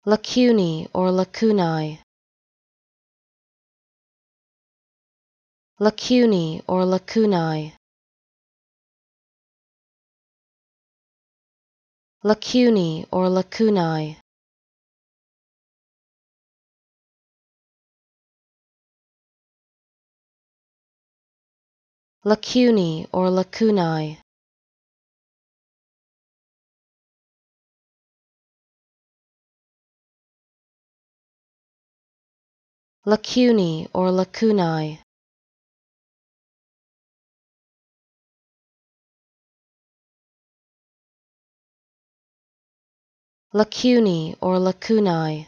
Lacunae or lacunae. Lacunae or lacunae. Lacunae or lacunae. Lacunae or lacunae. Lacunae or lacunae. Lacunae or lacunae.